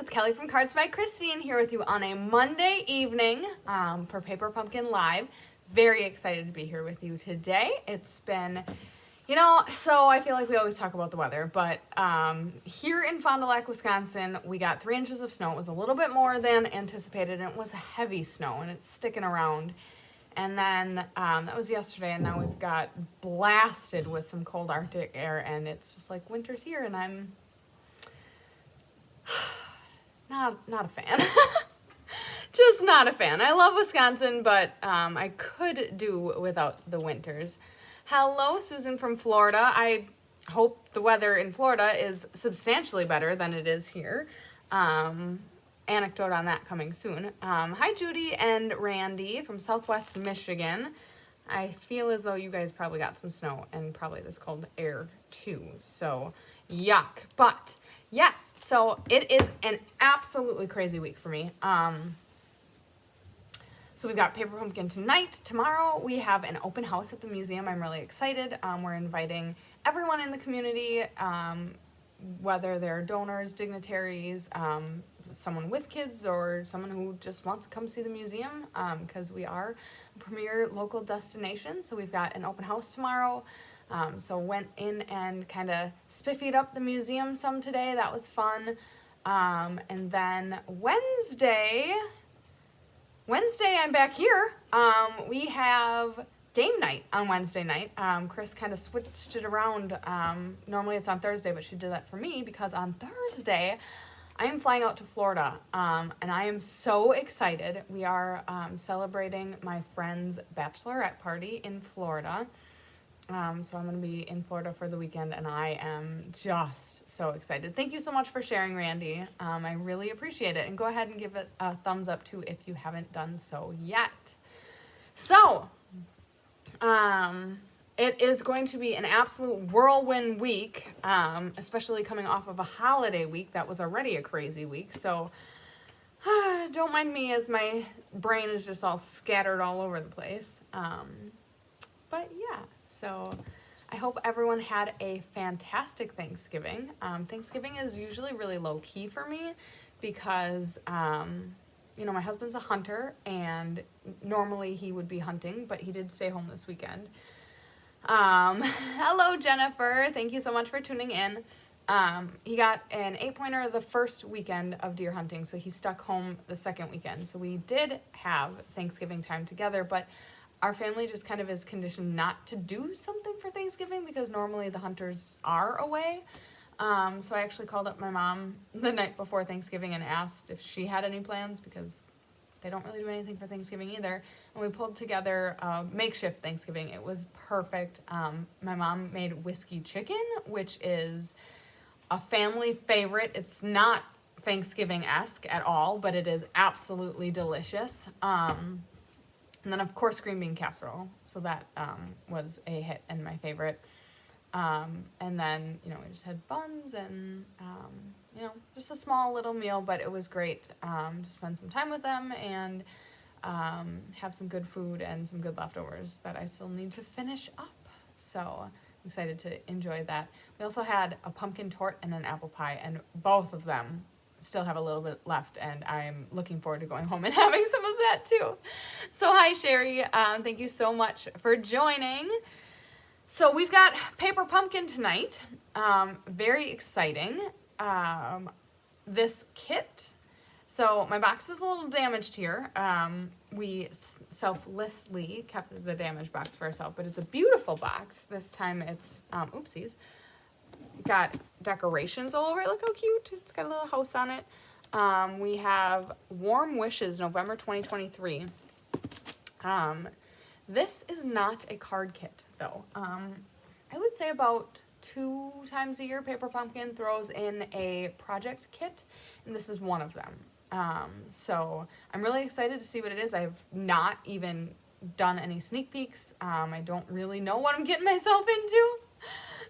it's Kelly from Cards by Christine here with you on a Monday evening for Paper Pumpkin Live. Very excited to be here with you today. It's been, so I feel like we always talk about the weather, but here in Fond du Lac, Wisconsin, we got 3 inches of snow. It was a little bit more than anticipated, and it was heavy snow, and it's sticking around. And then that was yesterday, and now we've got blasted with some cold Arctic air, and it's just like winter's here, and I'm not a fan. Just not a fan. I love Wisconsin, but I could do without the winters. Hello, Susan from Florida. I hope the weather in Florida is substantially better than it is here. Anecdote on that coming soon. Hi, Judy and Randy from Southwest Michigan. I feel as though you guys probably got some snow and probably this cold air too. So, yuck. But yes, so it is an absolutely crazy week for me. So we've got Paper Pumpkin tonight. Tomorrow we have an open house at the museum. I'm really excited. We're inviting everyone in the community, whether they're donors, dignitaries, someone with kids, or someone who just wants to come see the museum, because we are a premier local destination. So we've got an open house tomorrow. So went in and kind of spiffied up the museum some today. That was fun. And then Wednesday I'm back here. We have game night on Wednesday night. Chris kind of switched it around. Normally it's on Thursday, but she did that for me because on Thursday I am flying out to Florida, and I am so excited. We are celebrating my friend's bachelorette party in Florida. So I'm going to be in Florida for the weekend, and I am just so excited. Thank you so much for sharing, Randy. I really appreciate it. And go ahead and give it a thumbs up, too, if you haven't done so yet. So, it is going to be an absolute whirlwind week, especially coming off of a holiday week that was already a crazy week. So, don't mind me as my brain is just all scattered all over the place. But yeah, so I hope everyone had a fantastic Thanksgiving. Thanksgiving is usually really low key for me because, my husband's a hunter, and normally he would be hunting, but he did stay home this weekend. Hello, Jennifer. Thank you so much for tuning in. He got an 8-pointer the first weekend of deer hunting, so he stuck home the second weekend. So we did have Thanksgiving time together, but our family just kind of is conditioned not to do something for Thanksgiving because normally the hunters are away. So I actually called up my mom the night before Thanksgiving and asked if she had any plans because they don't really do anything for Thanksgiving either. And we pulled together a makeshift Thanksgiving. It was perfect. My mom made whiskey chicken, which is a family favorite. It's not Thanksgiving-esque at all, but it is absolutely delicious. And then, of course, green bean casserole. So that was a hit and my favorite. And then, we just had buns and, just a small little meal, but it was great to spend some time with them and have some good food and some good leftovers that I still need to finish up. So I'm excited to enjoy that. We also had a pumpkin torte and an apple pie, and both of them still have a little bit left, and I'm looking forward to going home and having some of that too. So hi, Sherry. Thank you so much for joining. So we've got Paper Pumpkin tonight. Very exciting. This kit. So my box is a little damaged here. We selflessly kept the damaged box for ourselves, but it's a beautiful box. This time it's, oopsies. Got decorations all over it. Look how cute. It's got a little house on it. We have Warm Wishes, November 2023. This is not a card kit, though. I would say about 2 times a year, Paper Pumpkin throws in a project kit, and this is one of them. So I'm really excited to see what it is. I've not even done any sneak peeks. I don't really know what I'm getting myself into.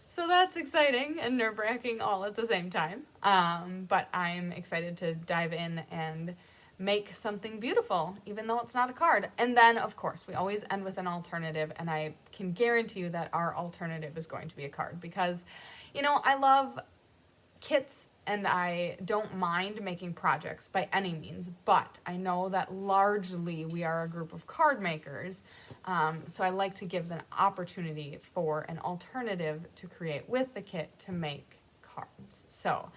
So that's exciting and nerve-wracking all at the same time. But I'm excited to dive in and make something beautiful, even though it's not a card. And then, of course, we always end with an alternative, and I can guarantee you that our alternative is going to be a card because, I love kits and I don't mind making projects by any means, but I know that largely we are a group of card makers, so I like to give the opportunity for an alternative to create with the kit to make cards. So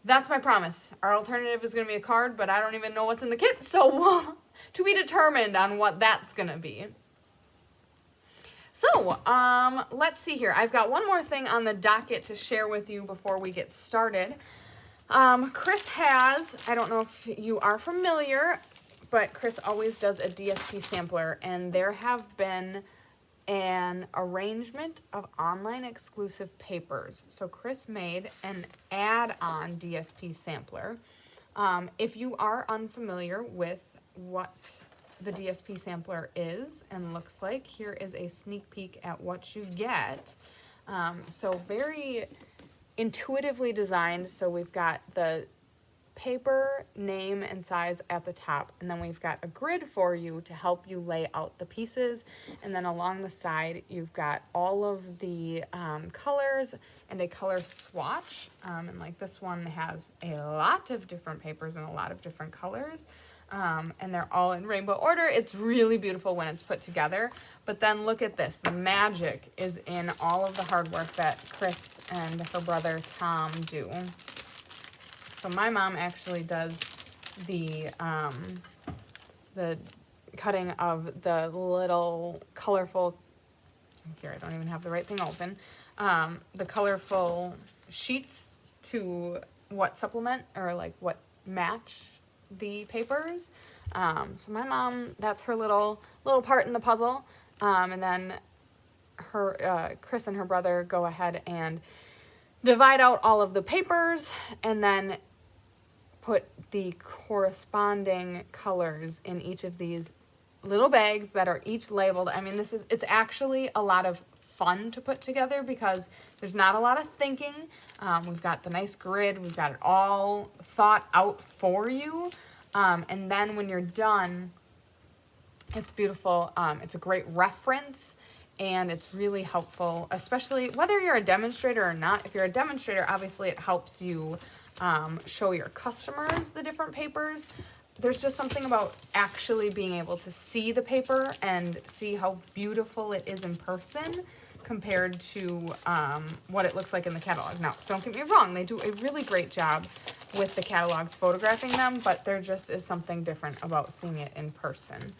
that's my promise. Our alternative is going to be a card, but I don't even know what's in the kit, so to be determined on what that's going to be. So, let's see here. I've got one more thing on the docket to share with you before we get started. Chris has, I don't know if you are familiar, but Chris always does a DSP sampler, and there have been an arrangement of online exclusive papers. So Chris made an add-on DSP sampler. If you are unfamiliar with what the DSP sampler is and looks like, here is a sneak peek at what you get. So very intuitively designed. So we've got the paper, name, and size at the top, and then we've got a grid for you to help you lay out the pieces, and then along the side you've got all of the colors and a color swatch, and like this one has a lot of different papers and a lot of different colors, and they're all in rainbow order. It's really beautiful when it's put together. But then look at this, the magic is in all of the hard work that Chris and her brother Tom do. So my mom actually does the cutting of the little colorful, here I don't even have the right thing open, the colorful sheets to what supplement or like what match the papers. So my mom, that's her little part in the puzzle. And then her Chris and her brother go ahead and divide out all of the papers and then put the corresponding colors in each of these little bags that are each labeled. I mean, it's actually a lot of fun to put together because there's not a lot of thinking. We've got the nice grid, we've got it all thought out for you. And then when you're done, it's beautiful. It's a great reference and it's really helpful, especially whether you're a demonstrator or not. If you're a demonstrator, obviously it helps you show your customers the different papers. There's just something about actually being able to see the paper and see how beautiful it is in person compared to what it looks like in the catalog. Now, don't get me wrong, they do a really great job with the catalogs photographing them, but there just is something different about seeing it in person.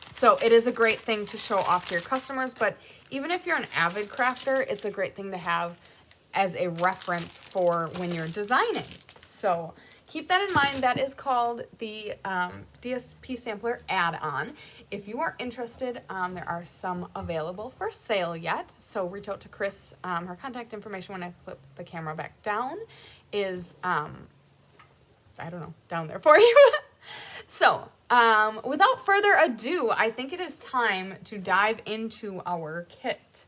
So it is a great thing to show off to your customers, but even if you're an avid crafter, it's a great thing to have as a reference for when you're designing. So keep that in mind. That is called the DSP Sampler add-on. If you are interested, there are some available for sale yet. So reach out to Chris. Her contact information when I flip the camera back down is, I don't know, down there for you. So without further ado, I think it is time to dive into our kit.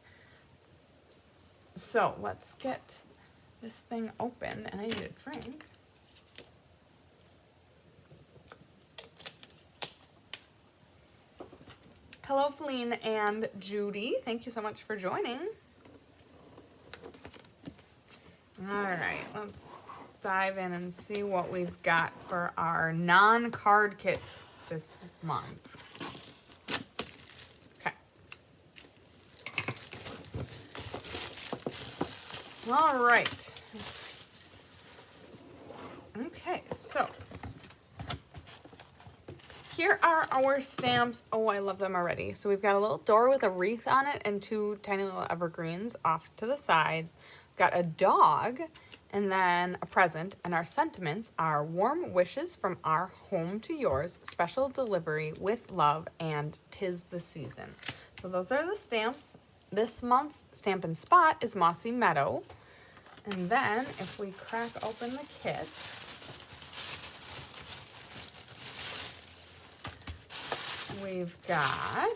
So let's get this thing open, and I need a drink. Hello, Feline and Judy. Thank you so much for joining. All right, let's dive in and see what we've got for our non-card kit this month. All right. Okay, so here are our stamps. Oh, I love them already. So we've got a little door with a wreath on it and two tiny little evergreens off to the sides. We've got a dog and then a present. And our sentiments are warm wishes from our home to yours, special delivery with love, and 'tis the season. So those are the stamps. This month's Stampin' Spot is Mossy Meadow. And then if we crack open the kit, we've got,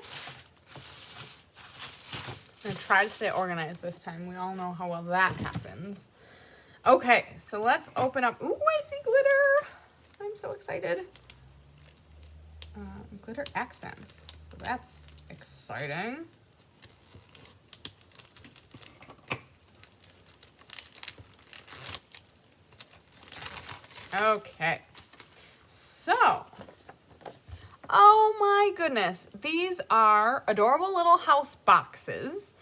I'm going to try to stay organized this time. We all know how well that happens. Okay, so let's open up. Ooh, I see glitter. I'm so excited. Glitter accents. So that's exciting. Okay. So, oh my goodness. These are adorable little house boxes.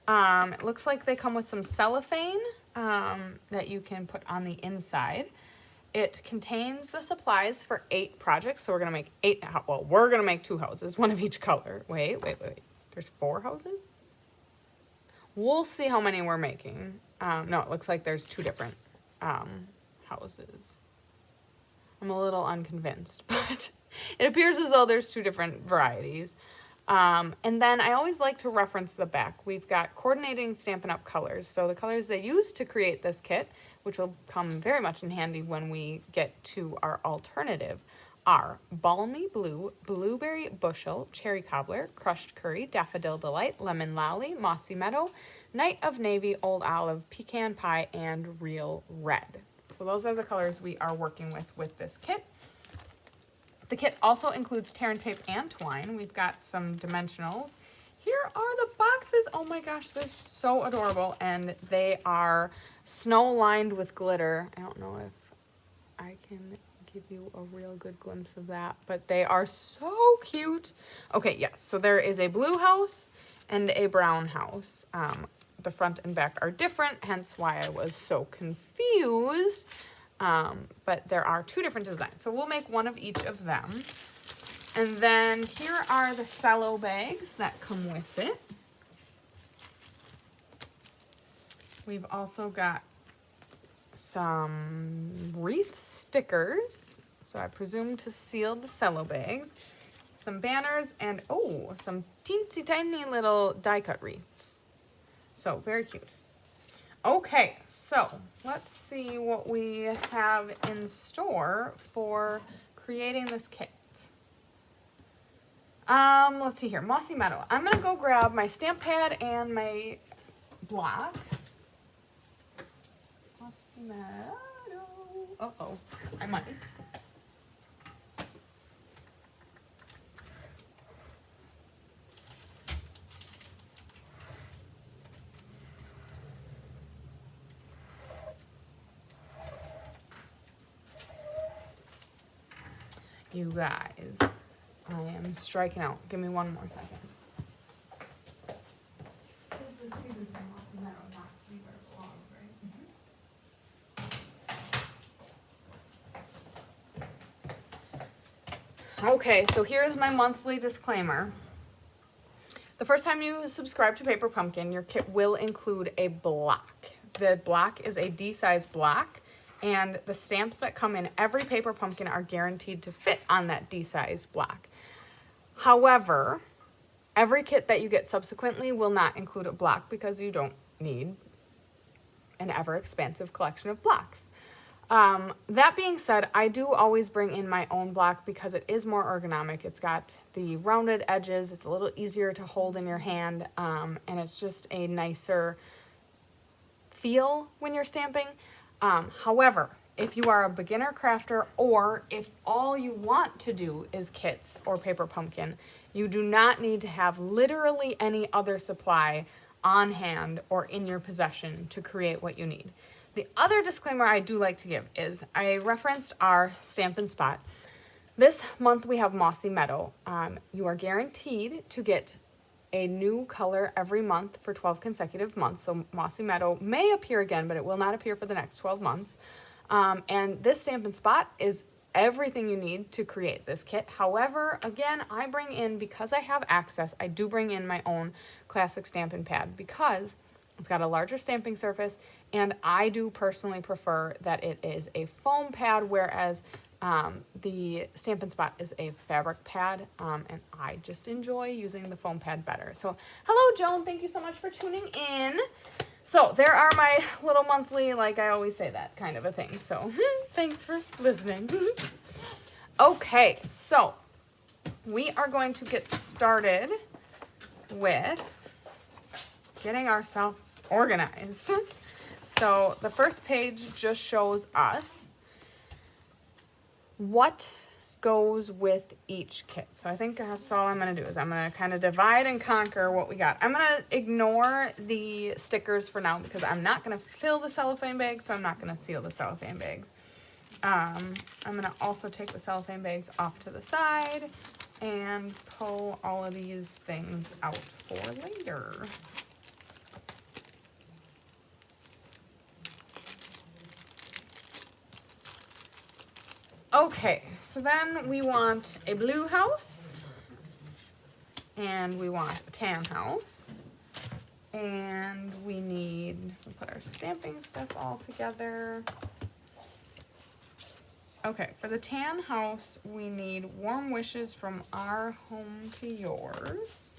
It looks like they come with some cellophane that you can put on the inside. It contains the supplies for 8 projects. So we're going to make 8, well, we're going to make 2 houses, one of each color. Wait. There's 4 houses? We'll see how many we're making. No, it looks like there's 2 different houses. I'm a little unconvinced, but it appears as though there's 2 different varieties. And then I always like to reference the back. We've got coordinating Stampin' Up! Colors. So the colors they used to create this kit, which will come very much in handy when we get to our alternative, are Balmy Blue, Blueberry Bushel, Cherry Cobbler, Crushed Curry, Daffodil Delight, Lemon Lolly, Mossy Meadow, Night of Navy, Old Olive, Pecan Pie, and Real Red. So those are the colors we are working with this kit. The kit also includes tear and tape and twine. We've got some dimensionals. Here are the boxes. Oh my gosh, they're so adorable. And they are snow lined with glitter. I don't know if I can give you a real good glimpse of that, but they are so cute. Okay, yes, so there is a blue house and a brown house. The front and back are different, hence why I was so confused. But there are 2 different designs. So we'll make one of each of them. And then here are the cello bags that come with it. We've also got some wreath stickers. So I presume to seal the cello bags. Some banners and, oh, some teensy tiny little die cut wreaths. So very cute. Okay, so let's see what we have in store for creating this kit. Let's see here, Mossy Meadow. I'm gonna go grab my stamp pad and my block. Mossy Meadow. Uh-oh, I might. You guys, I am striking out. Give me one more second. This is the season for Mossy Meadow not to be very long, right? Okay, so here's my monthly disclaimer. The first time you subscribe to Paper Pumpkin, your kit will include a block. The block is a D-size block. And the stamps that come in every Paper Pumpkin are guaranteed to fit on that D-size block. However, every kit that you get subsequently will not include a block because you don't need an ever-expansive collection of blocks. That being said, I do always bring in my own block because it is more ergonomic. It's got the rounded edges. It's a little easier to hold in your hand, and it's just a nicer feel when you're stamping. However, if you are a beginner crafter or if all you want to do is kits or Paper Pumpkin, you do not need to have literally any other supply on hand or in your possession to create what you need. The other disclaimer I do like to give is I referenced our Stampin' Spot. This month we have Mossy Meadow. You are guaranteed to get a new color every month for 12 consecutive months. So Mossy Meadow may appear again, but it will not appear for the next 12 months. And this Stampin' Spot is everything you need to create this kit. However, again, I bring in, because I have access, I do bring in my own classic Stampin' Pad because it's got a larger stamping surface, and I do personally prefer that it is a foam pad, whereas the Stampin' Spot is a fabric pad, and I just enjoy using the foam pad better. So, hello, Joan. Thank you so much for tuning in. So, there are my little monthly, like I always say that kind of a thing. So, thanks for listening. Okay, so we are going to get started with getting ourselves organized. So, the first page just shows us what goes with each kit. So I think that's all I'm going to do is I'm going to kind of divide and conquer what we got. I'm going to ignore the stickers for now because I'm not going to fill the cellophane bags, so I'm not going to seal the cellophane bags. I'm going to also take the cellophane bags off to the side and pull all of these things out for later. Okay, so then we want a blue house, and we want a tan house, and we put our stamping stuff all together. Okay, for the tan house, we need warm wishes from our home to yours.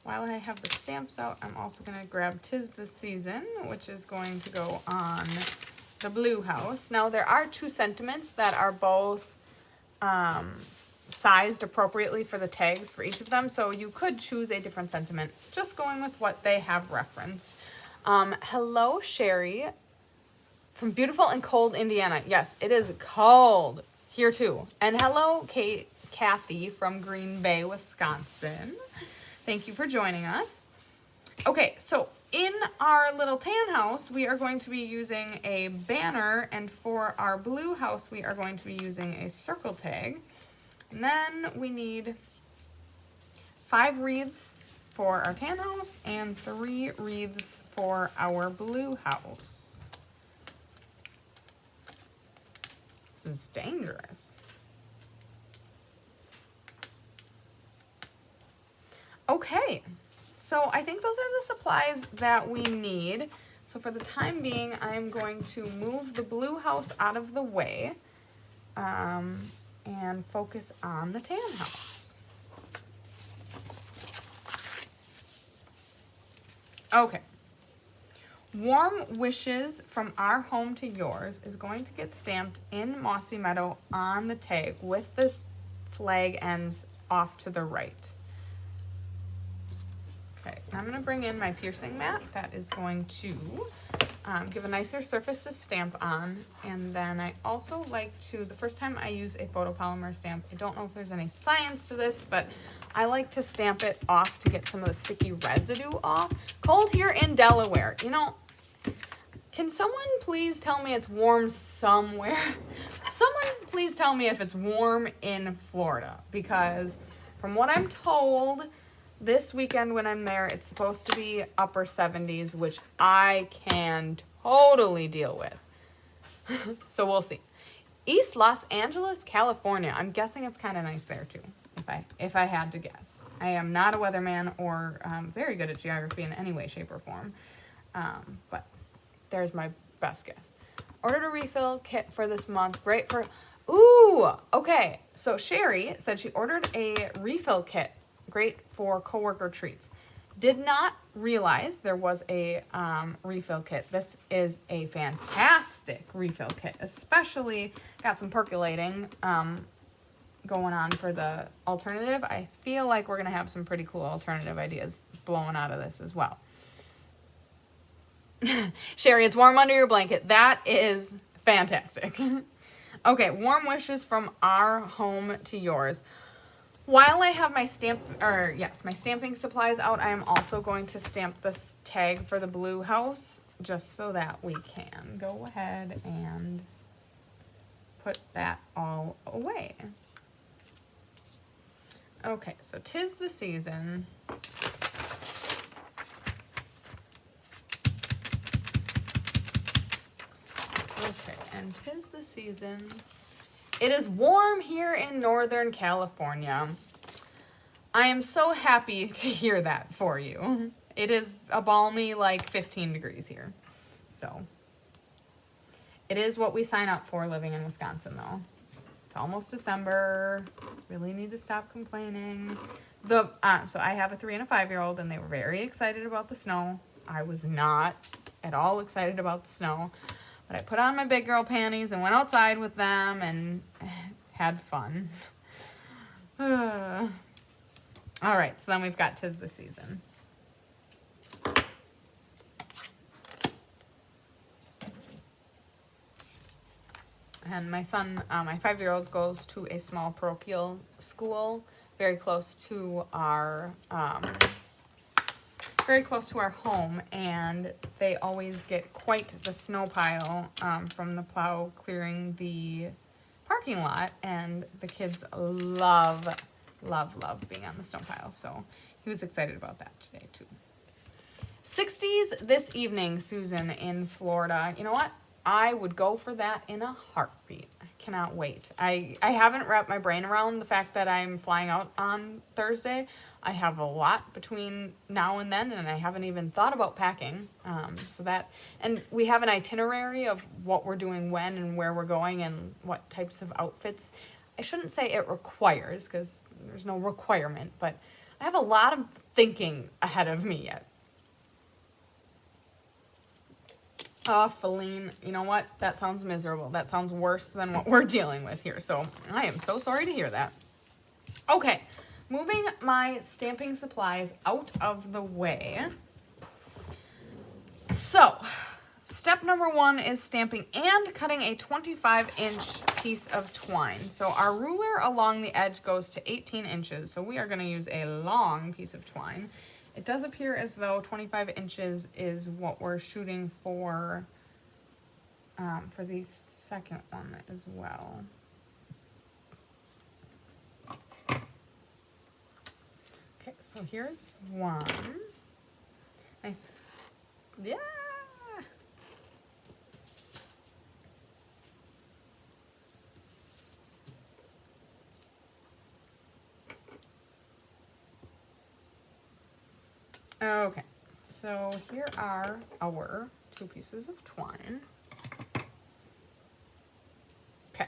While I have the stamps out, I'm also going to grab 'Tis the Season, which is going to go on the blue house. Now, there are 2 sentiments that are both sized appropriately for the tags for each of them, so you could choose a different sentiment, just going with what they have referenced. Hello, Sherry, from beautiful and cold Indiana. Yes, it is cold here too. And hello, Kathy from Green Bay, Wisconsin. Thank you for joining us. Okay, so in our little tan house, we are going to be using a banner, and for our blue house, we are going to be using a circle tag. And then we need 5 wreaths for our tan house and 3 wreaths for our blue house. This is dangerous. Okay, so I think those are the supplies that we need. So for the time being, I'm going to move the blue house out of the way and focus on the tan house. Okay. Warm Wishes from Our Home to Yours is going to get stamped in Mossy Meadow on the tag with the flag ends off to the right. Okay, I'm going to bring in my piercing mat. That is going to give a nicer surface to stamp on. And then I also like to, the first time I use a photopolymer stamp, I don't know if there's any science to this, but I like to stamp it off to get some of the sticky residue off. Cold here in Delaware. You know, can someone please tell me it's warm somewhere? Someone please tell me if it's warm in Florida, because from what I'm told, this weekend when I'm there, it's supposed to be upper 70s, which I can totally deal with. So we'll see. East Los Angeles, California. I'm guessing it's kind of nice there too, if I had to guess. I am not a weatherman or very good at geography in any way, shape, or form. But there's my best guess. Ordered a refill kit for this month. Great for... Ooh, okay. So Sherry said she ordered a refill kit. Great for coworker treats. Did not realize there was a refill kit. This is a fantastic refill kit, especially got some percolating going on for the alternative. I feel like we're going to have some pretty cool alternative ideas blowing out of this as well. Sherry, it's warm under your blanket. That is fantastic. Okay, Warm Wishes from Our Home to Yours. While I have my my stamping supplies out, I am also going to stamp this tag for the blue house, just so that we can go ahead and put that all away. Okay, so 'Tis the Season. Okay, and 'Tis the Season. It is warm here in Northern California. I am so happy to hear that for you. It is a balmy, like 15 degrees here. So, it is what we sign up for living in Wisconsin, though. It's almost December. Really need to stop complaining. So I have a 3 and a 5-year-old, and they were very excited about the snow. I was not at all excited about the snow. But I put on my big girl panties and went outside with them and had fun. All right, so then we've got 'Tis the Season. And my son, my 5-year-old, goes to a small parochial school very close to our very close to our home, and they always get quite the snow pile from the plow clearing the parking lot, and the kids love being on the snow pile, so he was excited about that today too. 60s this evening, Susan, in Florida. You know what? I would go for that in a heartbeat. I cannot wait. I haven't wrapped my brain around the fact that I'm flying out on Thursday. I have a lot between now and then, and I haven't even thought about packing. And we have an itinerary of what we're doing when and where we're going and what types of outfits. I shouldn't say it requires, because there's no requirement, but I have a lot of thinking ahead of me yet. Oh, Feline, you know what? That sounds miserable. That sounds worse than what we're dealing with here. So I am so sorry to hear that. Okay, moving my stamping supplies out of the way. So, step number 1 is stamping and cutting a 25-inch piece of twine. So our ruler along the edge goes to 18 inches. So we are going to use a long piece of twine. It does appear as though 25 inches is what we're shooting for the second one as well. Okay, so here's one. Yeah. Okay, so here are our 2 pieces of twine. Okay,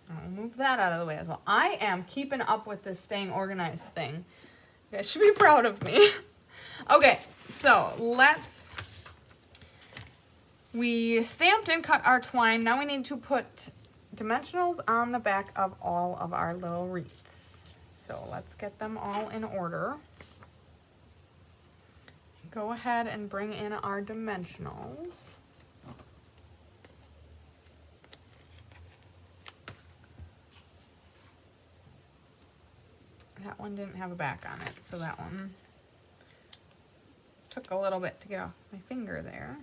I'll move that out of the way as well. I am keeping up with this staying organized thing. You guys should be proud of me. Okay, so we stamped and cut our twine. Now we need to put dimensionals on the back of all of our little wreaths. So let's get them all in order. Go ahead and bring in our dimensionals. That one didn't have a back on it, so that one took a little bit to get off my finger there.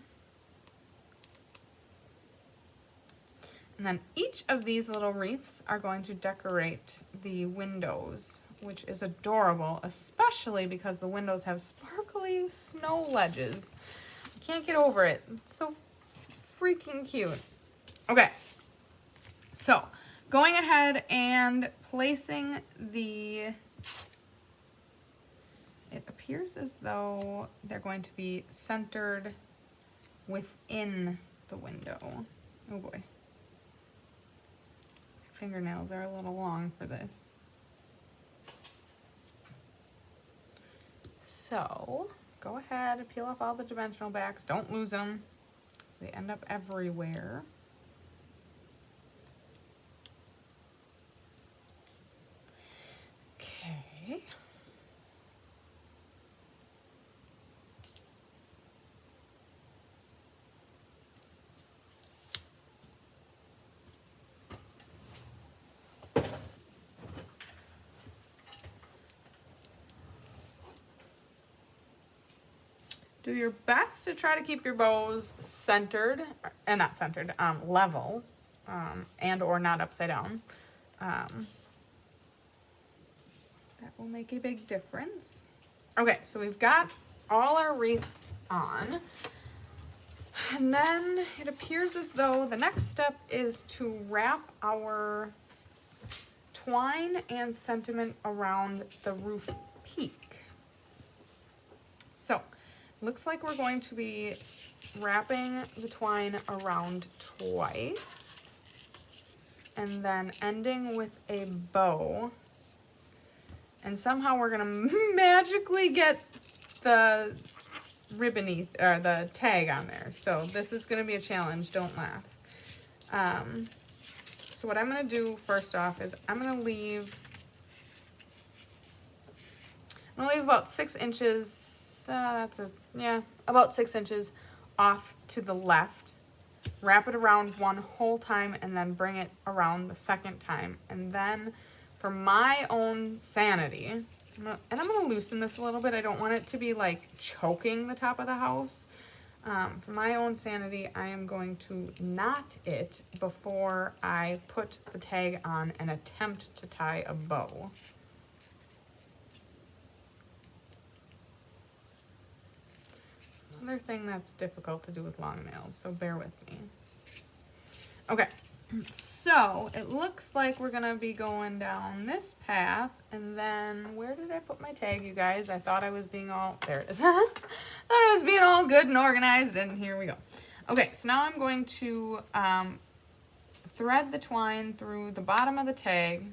And then each of these little wreaths are going to decorate the windows, which is adorable, especially because the windows have sparkly snow ledges. I can't get over it. It's so freaking cute. Okay, so going ahead and placing it appears as though they're going to be centered within the window. Oh boy. Fingernails are a little long for this. So go ahead and peel off all the dimensional backs. Don't lose them. They end up everywhere. Okay. Do your best to try to keep your bows centered, and not centered, level, and or not upside down. That will make a big difference. Okay, so we've got all our wreaths on. And then it appears as though the next step is to wrap our twine and sentiment around the roof peak. So, looks like we're going to be wrapping the twine around twice and then ending with a bow. And somehow we're gonna magically get the ribbon or the tag on there. So this is gonna be a challenge, don't laugh. So what I'm gonna do first off is I'm gonna leave about 6 inches. About 6 inches off to the left. Wrap it around one whole time and then bring it around the second time. And then for my own sanity, And I'm gonna loosen this a little bit. I don't want it to be like choking the top of the house. For my own sanity, I am going to knot it before I put the tag on and attempt to tie a bow. Another thing that's difficult to do with long nails, so bear with me. Okay, so it looks like we're gonna be going down this path, and then where did I put my tag, you guys? I thought I was being all, there it is. Thought I was being all good and organized, and here we go. Okay, so now I'm going to thread the twine through the bottom of the tag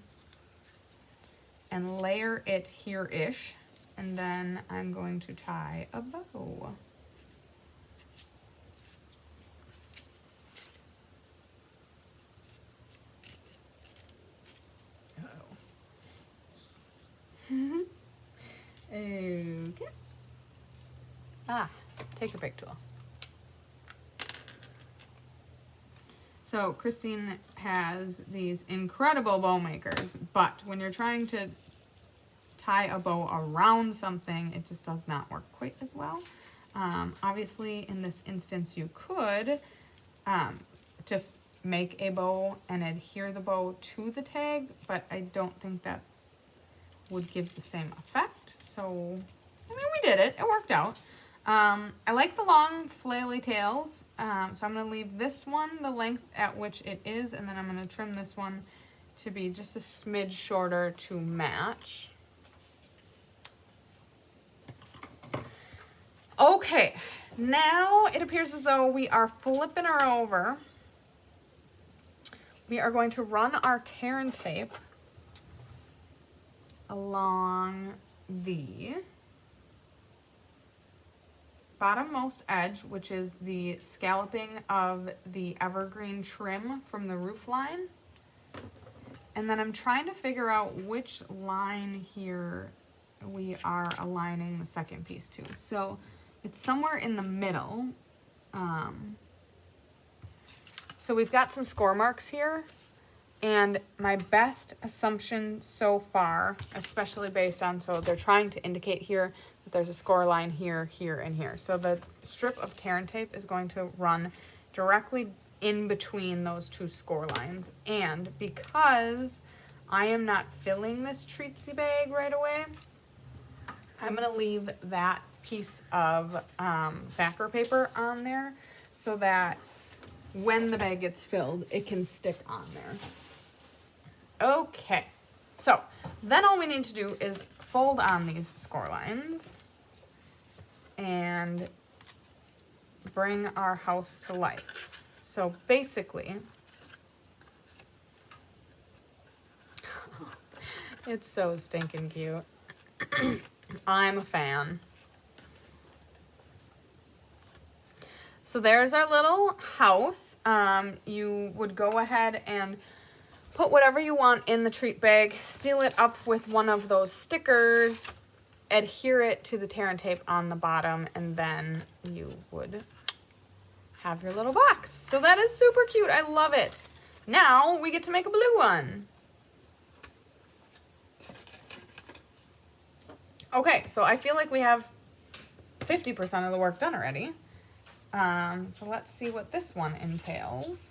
and layer it here-ish, and then I'm going to tie a bow. Okay. Take a big tool. So Christine has these incredible bow makers, but when you're trying to tie a bow around something, it just does not work quite as well. Obviously, in this instance, you could just make a bow and adhere the bow to the tag, but I don't think that would give the same effect. So, I mean, we did it. It worked out. I like the long flaily tails, so I'm going to leave this one the length at which it is, and then I'm going to trim this one to be just a smidge shorter to match. Okay, now it appears as though we are flipping her over. We are going to run our tear and tape along the bottommost edge, which is the scalloping of the evergreen trim from the roof line. And then I'm trying to figure out which line here we are aligning the second piece to. So it's somewhere in the middle. So we've got some score marks here. And my best assumption so far, especially based on, so they're trying to indicate here that there's a score line here, here, and here. So the strip of tear and tape is going to run directly in between those two score lines. And because I am not filling this treatsy bag right away, I'm gonna leave that piece of backer paper on there so that when the bag gets filled, it can stick on there. Okay, so then all we need to do is fold on these score lines and bring our house to life. So basically, it's so stinking cute. I'm a fan. So there's our little house. You would go ahead and put whatever you want in the treat bag, seal it up with one of those stickers, adhere it to the tear and tape on the bottom, and then you would have your little box. So that is super cute. I love it. Now we get to make a blue one. Okay, so I feel like we have 50% of the work done already. So let's see what this one entails.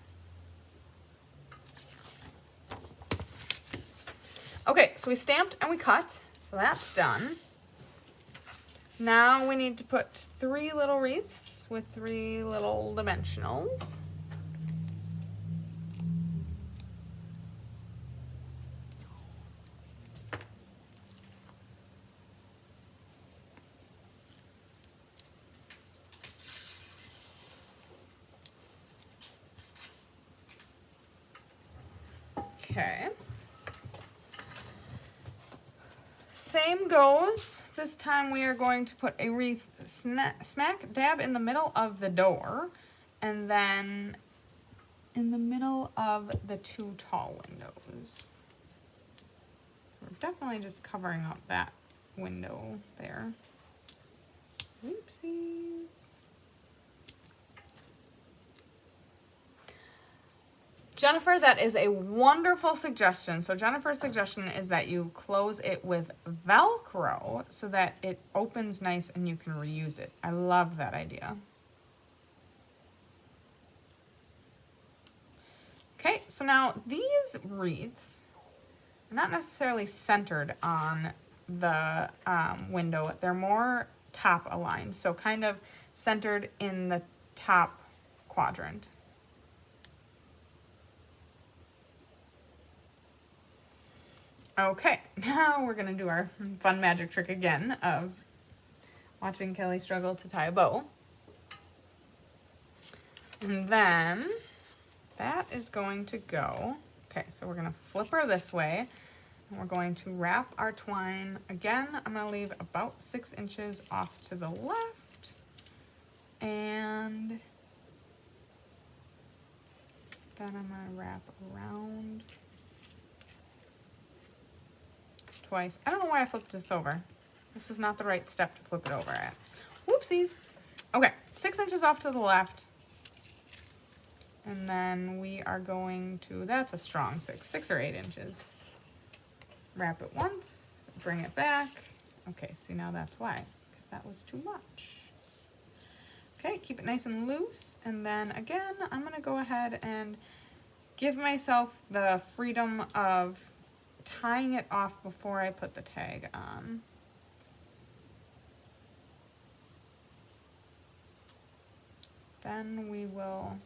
Okay, so we stamped and we cut, so that's done. Now we need to put 3 little wreaths with 3 little dimensionals. Okay. Same goes. This time we are going to put a wreath smack dab in the middle of the door, and then in the middle of the 2 tall windows. We're definitely just covering up that window there. Oopsies. Jennifer, that is a wonderful suggestion. So Jennifer's suggestion is that you close it with Velcro so that it opens nice and you can reuse it. I love that idea. Okay, so now these wreaths are not necessarily centered on the window. They're more top aligned, so kind of centered in the top quadrant. Okay, now we're gonna do our fun magic trick again of watching Kelly struggle to tie a bow. And then that is going to go, okay, so we're gonna flip her this way and we're going to wrap our twine. Again, I'm gonna leave about 6 inches off to the left and then I'm gonna wrap around twice. I don't know why I flipped this over. This was not the right step to flip it over at. Whoopsies. Okay, 6 inches off to the left. And then we are going to, that's a strong 6 or 8 inches. Wrap it once, bring it back. Okay, see now that's why, because that was too much. Okay, keep it nice and loose. And then again, I'm gonna go ahead and give myself the freedom of tying it off before I put the tag on. Then we will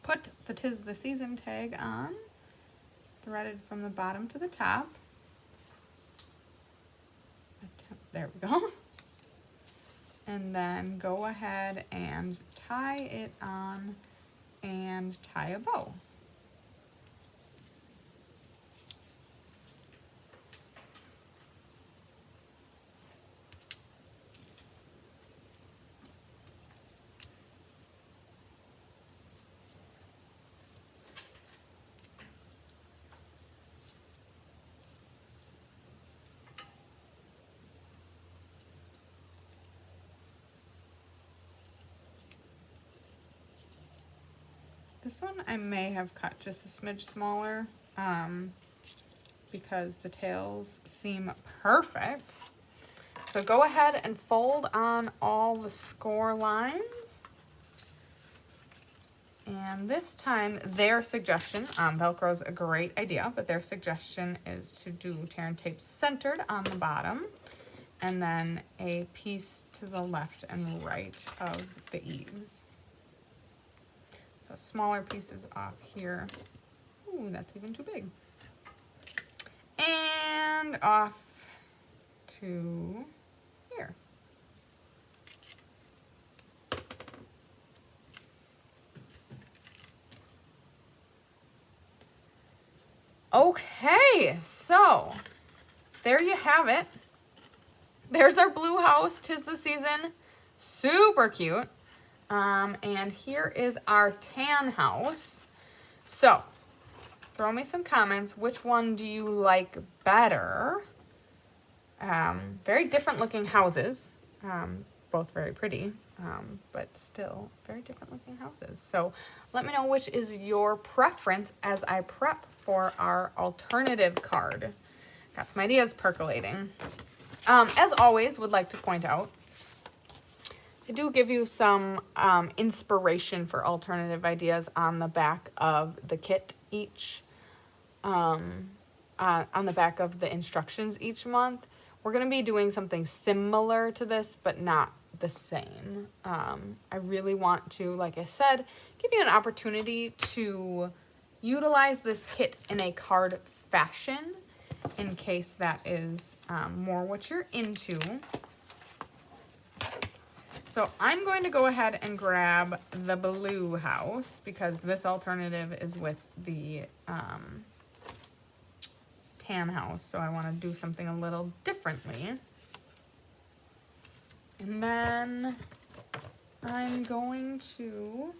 put the 'Tis the Season tag on, threaded from the bottom to the top. There we go. And then go ahead and tie it on and tie a bow. This one I may have cut just a smidge smaller because the tails seem perfect. So go ahead and fold on all the score lines. And this time their suggestion, Velcro's a great idea, but their suggestion is to do tear and tape centered on the bottom and then a piece to the left and right of the eaves. So smaller pieces off here. Ooh, that's even too big. And off to here. Okay, so there you have it. There's our blue house, 'Tis the Season. Super cute. And here is our tan house. So, throw me some comments. Which one do you like better? Very different looking houses. Both very pretty, but still very different looking houses. So, let me know which is your preference as I prep for our alternative card. Got some ideas percolating. As always, would like to point out, I do give you some inspiration for alternative ideas on the back of the kit on the back of the instructions each month. We're going to be doing something similar to this, but not the same. I really want to, like I said, give you an opportunity to utilize this kit in a card fashion in case that is more what you're into. So I'm going to go ahead and grab the blue house because this alternative is with the tan house. So I want to do something a little differently. And then I'm going to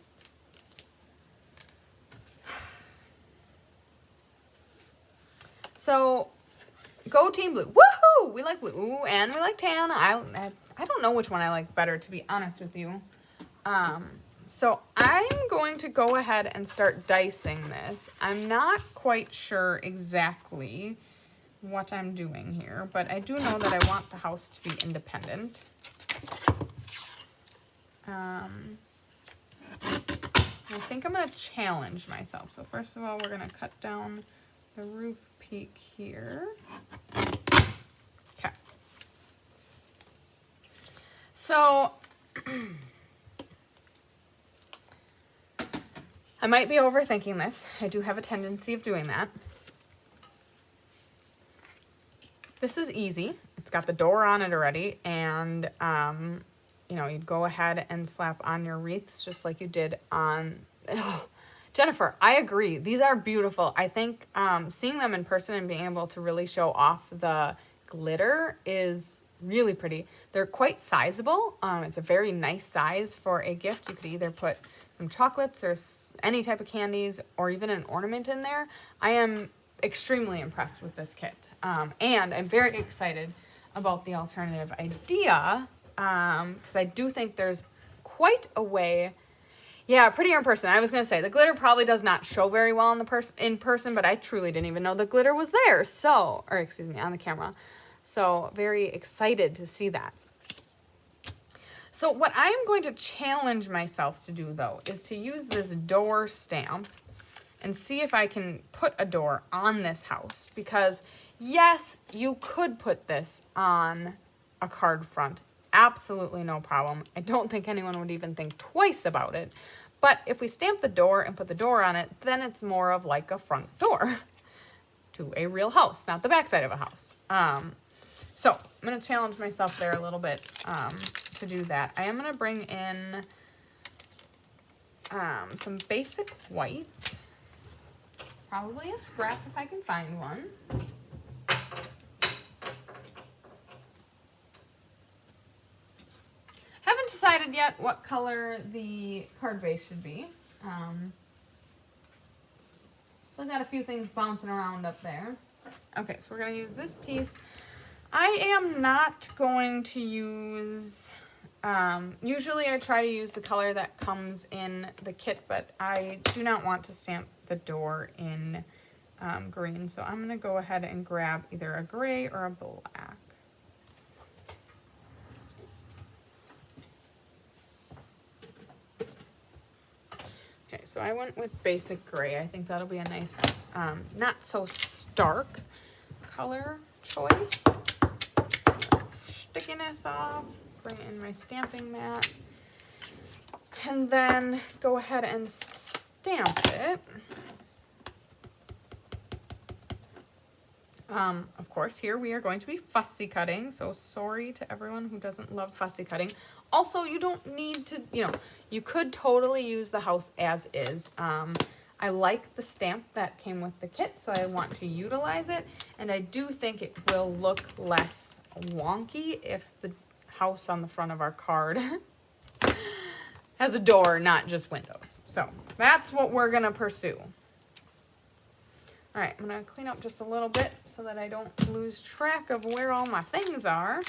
go Team Blue. Woohoo! We like blue and we like tan. I don't know which one I like better, to be honest with you. So I'm going going to go ahead and start dicing this. I'm not quite sure exactly what I'm doing here, but I do know that I want the house to be independent. I think I'm going to challenge myself. So first of all, we're going to cut down the roof peak here. Okay. So I might be overthinking this. I do have a tendency of doing that. This is easy. It's got the door on it already, and you know, you'd go ahead and slap on your wreaths just like you did on... Oh, Jennifer, I agree. These are beautiful. I think seeing them in person and being able to really show off the glitter is really pretty. They're quite sizable. It's a very nice size for a gift. You could either put some chocolates or any type of candies or even an ornament in there. I am extremely impressed with this kit. And I'm very excited about the alternative idea because I do think there's quite a way. Yeah, prettier in person. I was going to say the glitter probably does not show very well in person, but I truly didn't even know the glitter was there. So, or excuse me, on the camera. So very excited to see that. So what I am going to challenge myself to do, though, is to use this door stamp and see if I can put a door on this house. Because, yes, you could put this on a card front. Absolutely no problem. I don't think anyone would even think twice about it. But if we stamp the door and put the door on it, then it's more of like a front door to a real house, not the backside of a house. So I'm going to challenge myself there a little bit to do that. I am going to bring in some basic white, probably a scrap if I can find one. Haven't decided yet what color the card base should be. Still got a few things bouncing around up there. Okay, so we're going to use this piece. I am not going to use, usually I try to use the color that comes in the kit, but I do not want to stamp the door in green. So I'm going to go ahead and grab either a gray or a black. Okay, so I went with basic gray. I think that'll be a nice, not so stark color choice. Stickiness off, bring in my stamping mat, and then go ahead and stamp it. Of course, here we are going to be fussy cutting, so sorry to everyone who doesn't love fussy cutting. Also, you don't need to, you know, you could totally use the house as is. I like the stamp that came with the kit, so I want to utilize it, and I do think it will look less wonky if the house on the front of our card has a door, not just windows. So that's what we're going to pursue. All right, I'm going to clean up just a little bit so that I don't lose track of where all my things are.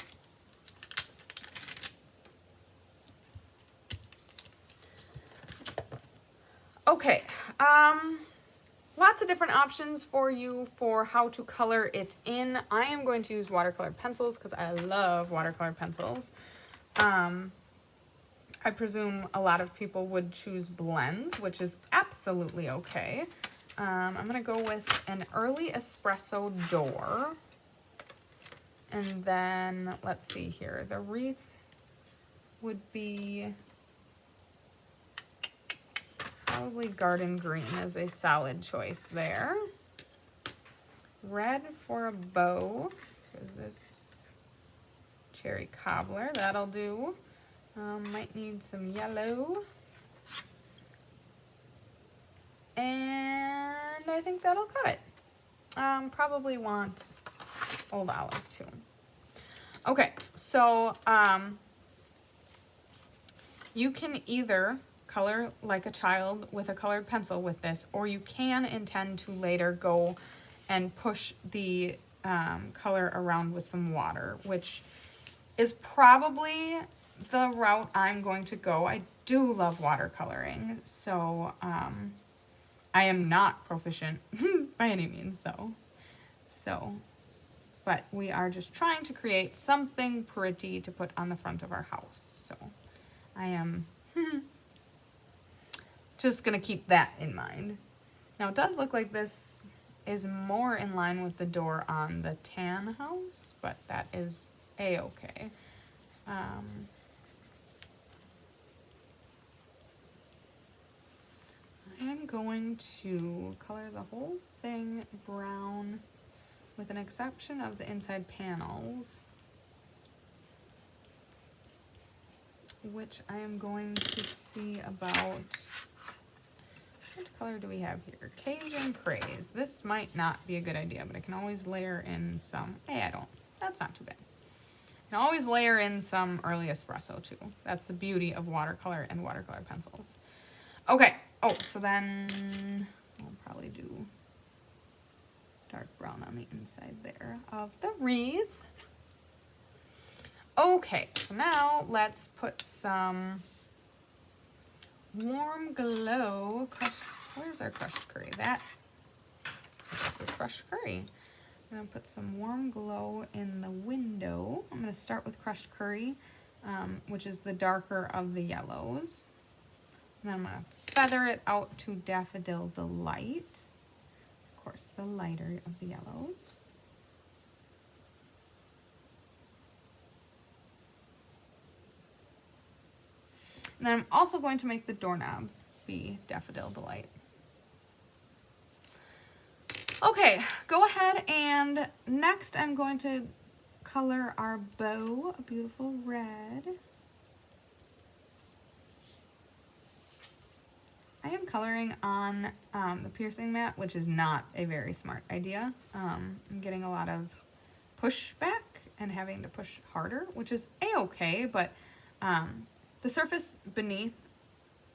Okay, lots of different options for you for how to color it in. I am going to use watercolor pencils because I love watercolor pencils. I presume a lot of people would choose blends, which is absolutely okay. I'm going to go with an early espresso door. And then, let's see here, the wreath would be probably garden green is a solid choice there. Red for a bow. So is this cherry cobbler? That'll do. Might need some yellow. And I think that'll cut it. Probably want old olive too. Okay, so you can either color like a child with a colored pencil with this, or you can intend to later go and push the color around with some water, which is probably the route I'm going to go. I do love watercoloring, so I am not proficient by any means though. So, but we are just trying to create something pretty to put on the front of our house. So I am just gonna keep that in mind. Now it does look like this is more in line with the door on the tan house, but that is a-okay. I'm going to color the whole thing brown with an exception of the inside panels, which I am going to see about. What color do we have here? Cajun Craze. This might not be a good idea, but I can always layer in some. Hey, I don't. That's not too bad. I can always layer in some early espresso too. That's the beauty of watercolor and watercolor pencils. Okay. Oh, so then I'll probably do dark brown on the inside there of the wreath. Okay, so now let's put some Warm Glow crushed. Where's our crushed curry? That, this is crushed curry. I'm gonna put some Warm Glow in the window. I'm gonna start with crushed curry, which is the darker of the yellows. And then I'm gonna feather it out to Daffodil Delight. Of course, the lighter of the yellows. And then I'm also going to make the doorknob be Daffodil Delight. Okay, go ahead, and next I'm going to color our bow a beautiful red. I am coloring on the piercing mat, which is not a very smart idea. I'm getting a lot of pushback and having to push harder, which is a-okay, but the surface beneath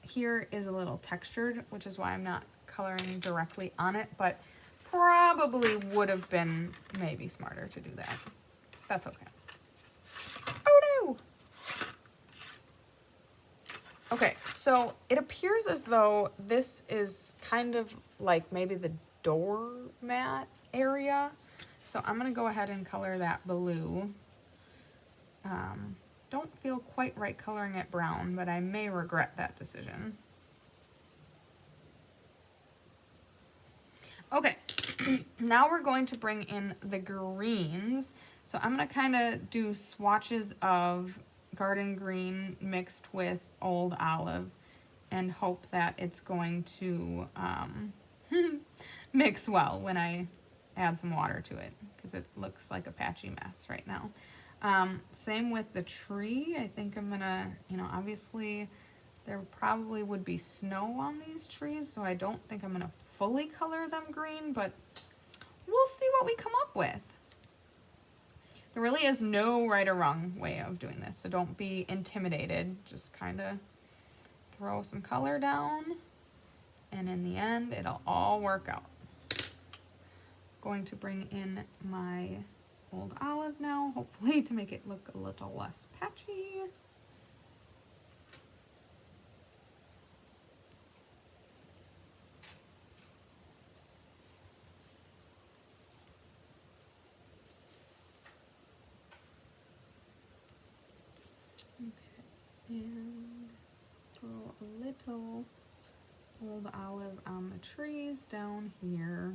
here is a little textured, which is why I'm not coloring directly on it, but probably would have been maybe smarter to do that. That's okay. Oh no! Okay, so it appears as though this is kind of like maybe the doormat area. So I'm gonna go ahead and color that blue. Don't feel quite right coloring it brown, but I may regret that decision. Okay, now we're going to bring in the greens. So I'm gonna kind of do swatches of garden green mixed with old olive and hope that it's going to mix well when I add some water to it, because it looks like a patchy mess right now. Same with the tree. I think I'm gonna, obviously there probably would be snow on these trees, so I don't think I'm gonna fully color them green, but we'll see what we come up with. There really is no right or wrong way of doing this, so don't be intimidated. Just kind of throw some color down, and in the end, it'll all work out. Going to bring in my old olive now, hopefully to make it look a little less patchy. Okay, and throw a little old olive on the trees down here.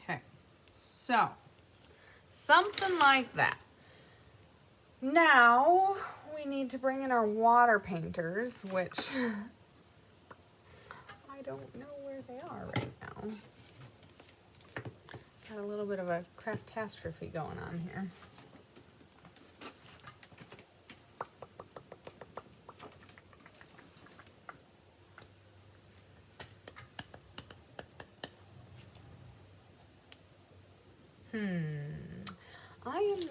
Okay, so something like that. Now we need to bring in our water painters, which I don't know where they are right now. Got a little bit of a craftastrophe going on here.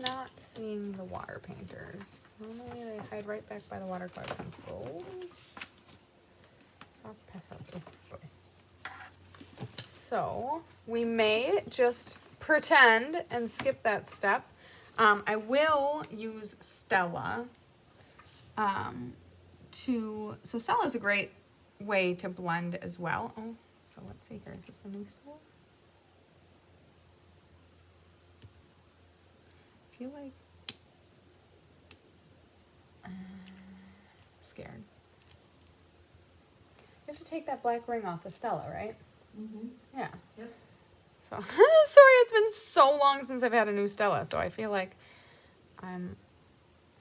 not seeing the water painters. Normally they hide right back by the watercolor pencils. Soft pastels. Oh boy. So we may just pretend and skip that step. I will use Stella so Stella is a great way to blend as well. Oh, so let's see here. Is this a new Stella? I feel like I'm scared. You have to take that black ring off the Stella, right? Mm-hmm. Yeah. Yep. So, sorry, it's been so long since I've had a new Stella, so I feel like I'm...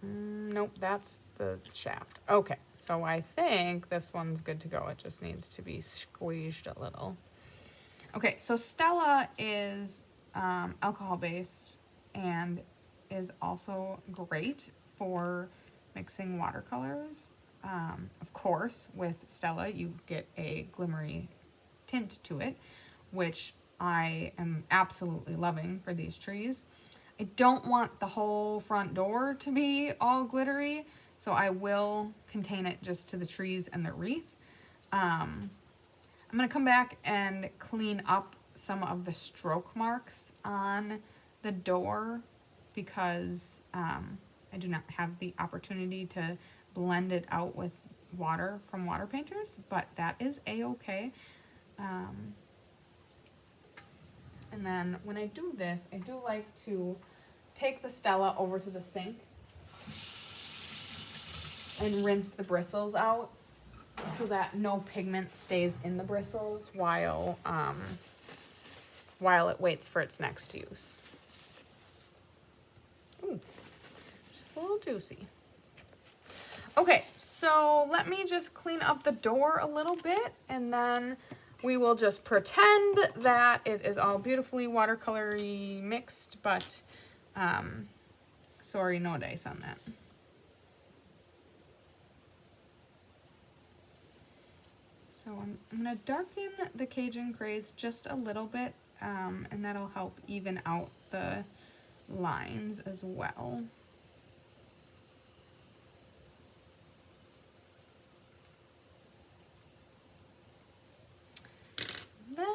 nope, that's the shaft. Okay, so I think this one's good to go. It just needs to be squeezed a little. Okay, so Stella is alcohol-based and is also great for mixing watercolors. Of course, with Stella, you get a glimmery tint to it, which I am absolutely loving for these trees. I don't want the whole front door to be all glittery, so I will contain it just to the trees and the wreath. I'm going to come back and clean up some of the stroke marks on the door because I do not have the opportunity to blend it out with water from water painters, but that is a-okay. And then when I do this, I do like to take the Stella over to the sink and rinse the bristles out so that no pigment stays in the bristles while it waits for its next use. Ooh, just a little juicy. Okay, so let me just clean up the door a little bit, and then we will just pretend that it is all beautifully watercolory mixed, but sorry, no dice on that. So I'm going to darken the Cajun Craze just a little bit, and that'll help even out the lines as well. Then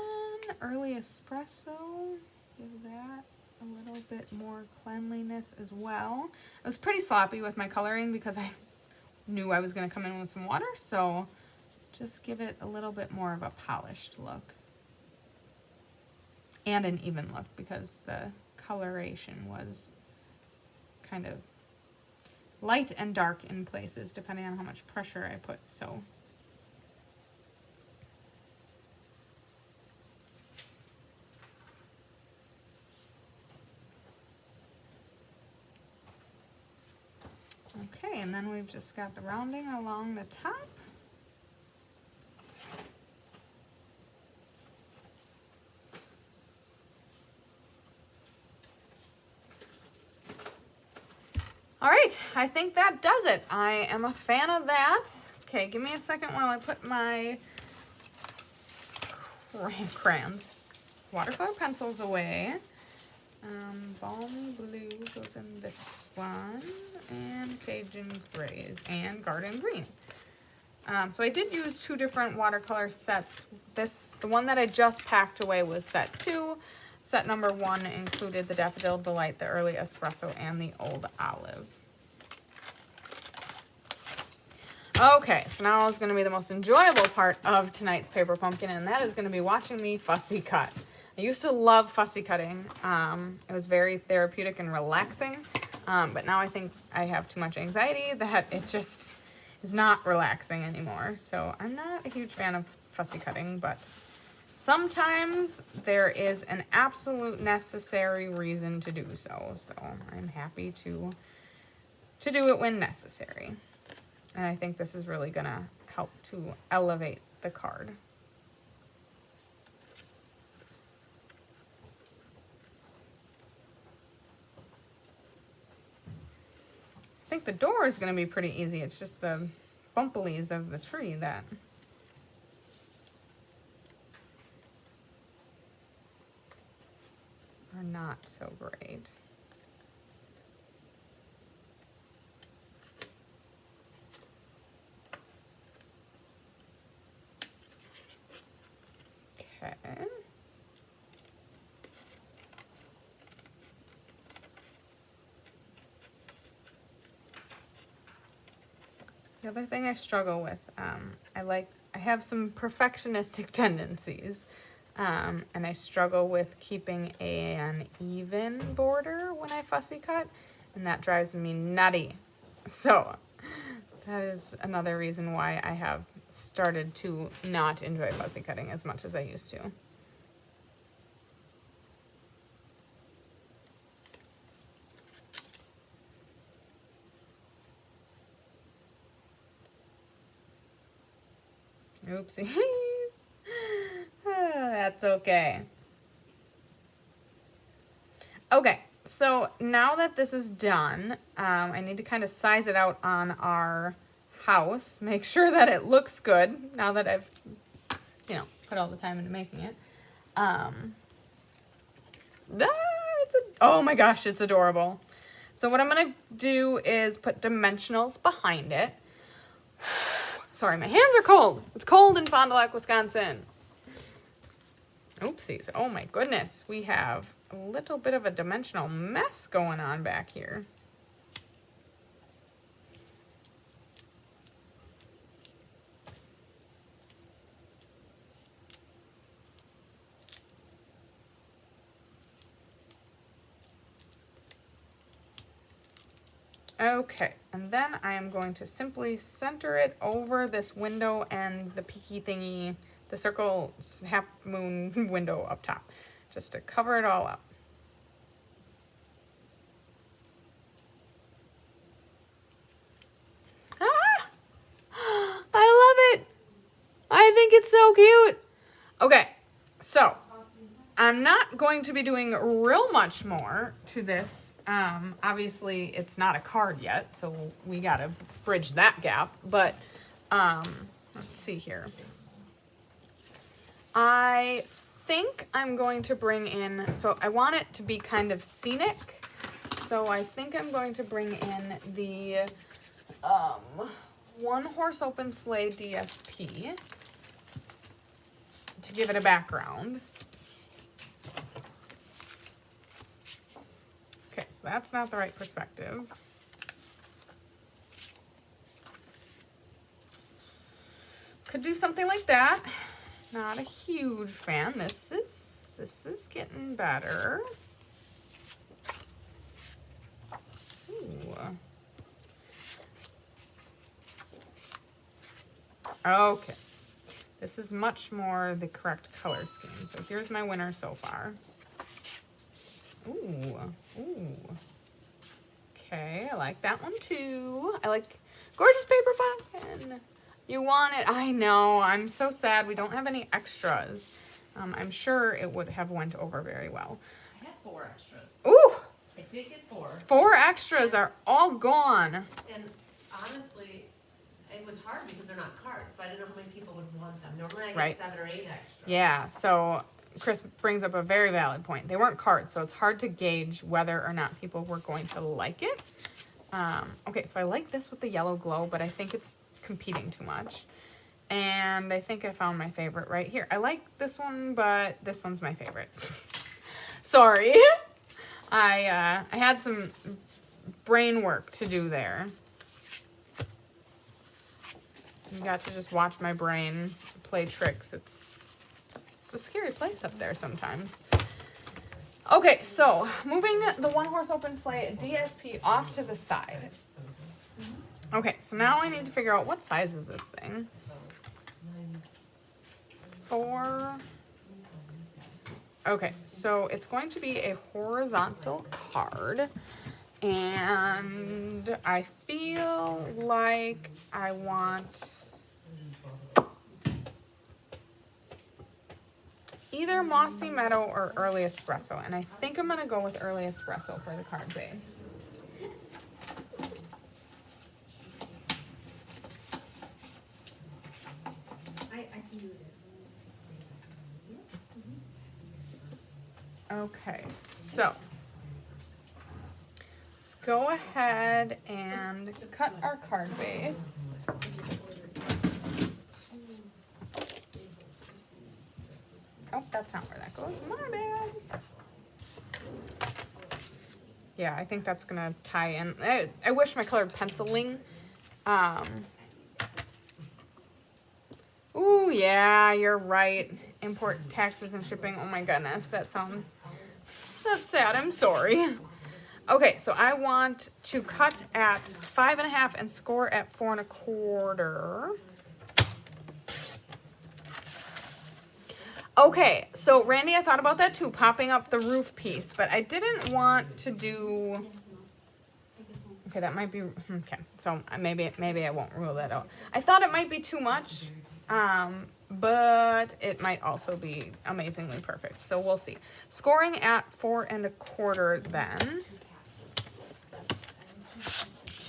early espresso, give that a little bit more cleanliness as well. I was pretty sloppy with my coloring because I knew I was going to come in with some water, so just give it a little bit more of a polished look. And an even look because the coloration was kind of light and dark in places depending on how much pressure I put, so. Okay, and then we've just got the rounding along the top. All right, I think that does it. I am a fan of that. Okay, give me a second while I put my crayons, watercolor pencils away. Balmy Blue goes in this one, and Cajun Grays, and Garden Green. So I did use two different watercolor sets. The one that I just packed away was set 2. Set number 1 included the Daffodil Delight, the Early Espresso, and the Old Olive. Okay, so now is going to be the most enjoyable part of tonight's paper pumpkin, and that is going to be watching me fussy cut. I used to love fussy cutting. It was very therapeutic and relaxing, but now I think I have too much anxiety that it just is not relaxing anymore. So I'm not a huge fan of fussy cutting, but sometimes there is an absolute necessary reason to do so. So I'm happy to do it when necessary. And I think this is really gonna help to elevate the card. I think the door is going to be pretty easy. It's just the bumplies of the tree that are not so great. Okay. The other thing I struggle with, I have some perfectionistic tendencies, and I struggle with keeping an even border when I fussy cut, and that drives me nutty. So that is another reason why I have started to not enjoy fussy cutting as much as I used to. Oopsies. That's okay. Okay, so now that this is done, I need to kind of size it out on our house, make sure that it looks good now that I've, put all the time into making it. Oh my gosh, it's adorable. So what I'm gonna do is put dimensionals behind it. Sorry, my hands are cold. It's cold in Fond du Lac, Wisconsin. Oopsies. Oh my goodness. We have a little bit of a dimensional mess going on back here. Okay, and then I am going to simply center it over this window and the peaky thingy, the circle half moon window up top, just to cover it all up. Ah! I love it! I think it's so cute! Okay, so I'm not going to be doing real much more to this. Obviously, it's not a card yet, so we gotta bridge that gap. But let's see here. I think I'm going to bring in, so I want it to be kind of scenic. So I think I'm going to bring in the one horse open sleigh DSP to give it a background. Okay, so that's not the right perspective. Could do something like that. Not a huge fan. This is getting better. Ooh. Okay. This is much more the correct color scheme. So here's my winner so far. Ooh, ooh. Okay, I like that one too. I like gorgeous paper pumpkin. You want it? I know. I'm so sad we don't have any extras. I'm sure it would have went over very well. I had 4 extras. Ooh! I did get 4. 4 extras are all gone. And honestly, it was hard because they're not cards, so I didn't know how many people would want them. Normally I get Right. 7 or 8 extras. Yeah, so Chris brings up a very valid point. They weren't cards, so it's hard to gauge whether or not people were going to like it. Okay, so I like this with the yellow glow, but I think it's competing too much. And I think I found my favorite right here. I like this one, but this one's my favorite. Sorry. I had some brain work to do there. You got to just watch my brain play tricks. It's a scary place up there sometimes. Okay, so moving the one horse open sleigh DSP off to the side. Okay, so now I need to figure out what size is this thing. 4. Okay, so it's going to be a horizontal card. And I feel like I want either Mossy Meadow or Early Espresso. And I think I'm going to go with Early Espresso for the card base. Okay, so let's go ahead and cut our card base. Oh, that's not where that goes. My bad. Yeah, I think that's gonna tie in. I wish my colored penciling. Ooh, yeah, you're right. Import taxes and shipping. Oh my goodness, that's sad. I'm sorry. Okay, so I want to cut at 5.5 and score at 4.25. Okay, so Randy, I thought about that too, popping up the roof piece, but I didn't want to do. Okay, that might be okay. So maybe I won't rule that out. I thought it might be too much, but it might also be amazingly perfect. So we'll see. Scoring at 4.25 then.